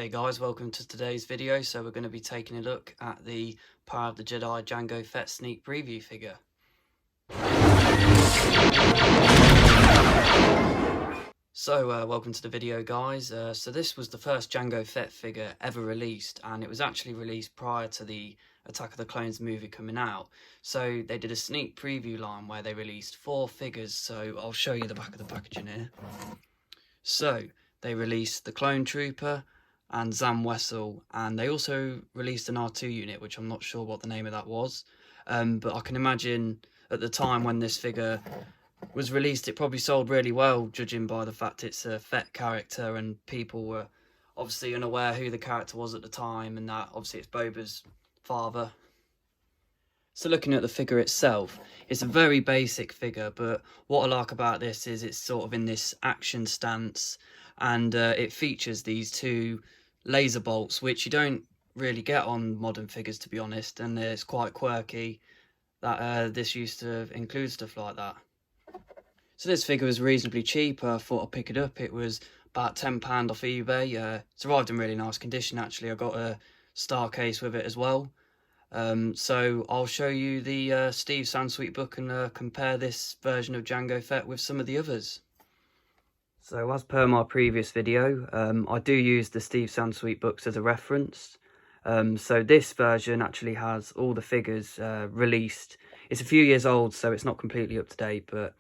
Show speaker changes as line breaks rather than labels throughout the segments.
Hey guys, welcome to today's video. So we're going to be taking a look at the Power of the Jedi Jango Fett sneak preview figure. So welcome to the video guys. So this was the first Jango Fett figure ever released, and it was actually released prior to the Attack of the Clones movie coming out. So they did a sneak preview line where they released 4 figures, so I'll show you the back of the packaging here. So they released the Clone Trooper and Zam Wessel, and they also released an R2 unit, which I'm not sure what the name of that was, but I can imagine at the time when this figure was released it probably sold really well, judging by the fact it's a Fett character and people were obviously unaware who the character was at the time, and that obviously it's Boba's father. So looking at the figure itself, it's a very basic figure, but what I like about this is it's sort of in this action stance, and it features these 2 laser bolts, which you don't really get on modern figures, to be honest, and it's quite quirky that this used to include stuff like that. So this figure was reasonably cheap. I thought I'd pick it up. It was about £10 off eBay. It's arrived in really nice condition actually. I got a star case with it as well. So I'll show you the Steve Sansweet book and compare this version of Jango Fett with some of the others. So as per my previous video, I do use the Steve Sansweet books as a reference. So this version actually has all the figures released. It's a few years old, so it's not completely up to date, but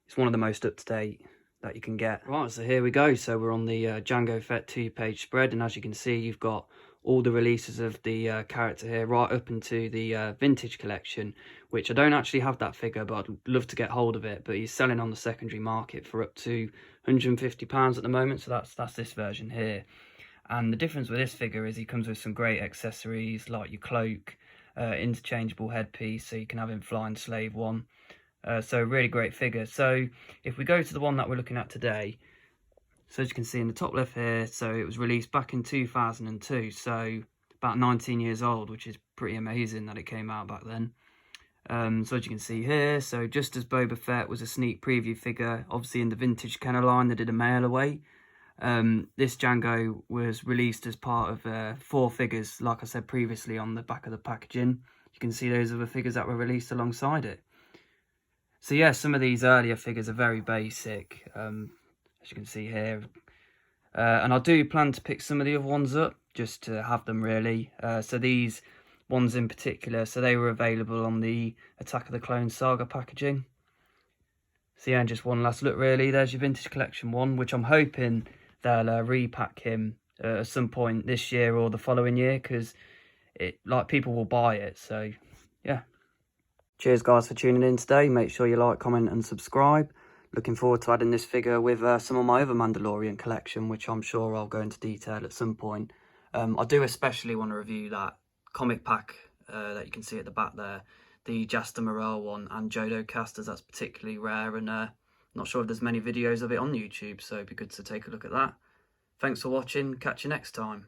it's one of the most up to date that you can get. Right, so here we go. So we're on the Jango Fett 2-page spread, and as you can see, you've got all the releases of the character here, right up into the vintage collection, which I don't actually have that figure, but I'd love to get hold of it. But he's selling on the secondary market for up to £150 at the moment, so that's this version here. And the difference with this figure is he comes with some great accessories like your cloak, interchangeable headpiece, so you can have him flying Slave 1. So really great figure. So if we go to the one that we're looking at today, so as you can see in the top left here, so it was released back in 2002, so about 19 years old, which is pretty amazing that it came out back then. So as you can see here, so just as Boba Fett was a sneak preview figure, obviously in the vintage Kenner line they did a mail away. This Jango was released as part of 4 figures, like I said previously, on the back of the packaging. You can see those are the figures that were released alongside it. So yeah, some of these earlier figures are very basic, as you can see here. And I do plan to pick some of the other ones up, just to have them really. So these ones in particular, so they were available on the Attack of the Clones saga packaging. So yeah, and just one last look really. There's your vintage collection one, which I'm hoping they'll repack him at some point this year or the following year, because people will buy it. So yeah. Cheers guys for tuning in today. Make sure you like, comment and subscribe. Looking forward to adding this figure with some of my other Mandalorian collection, which I'm sure I'll go into detail at some point. I do especially want to review that comic pack that you can see at the back there, the Jaster Morrell one and Jodo cast, as that's particularly rare, and not sure if there's many videos of it on YouTube, so it'd be good to take a look at that. Thanks for watching, catch you next time.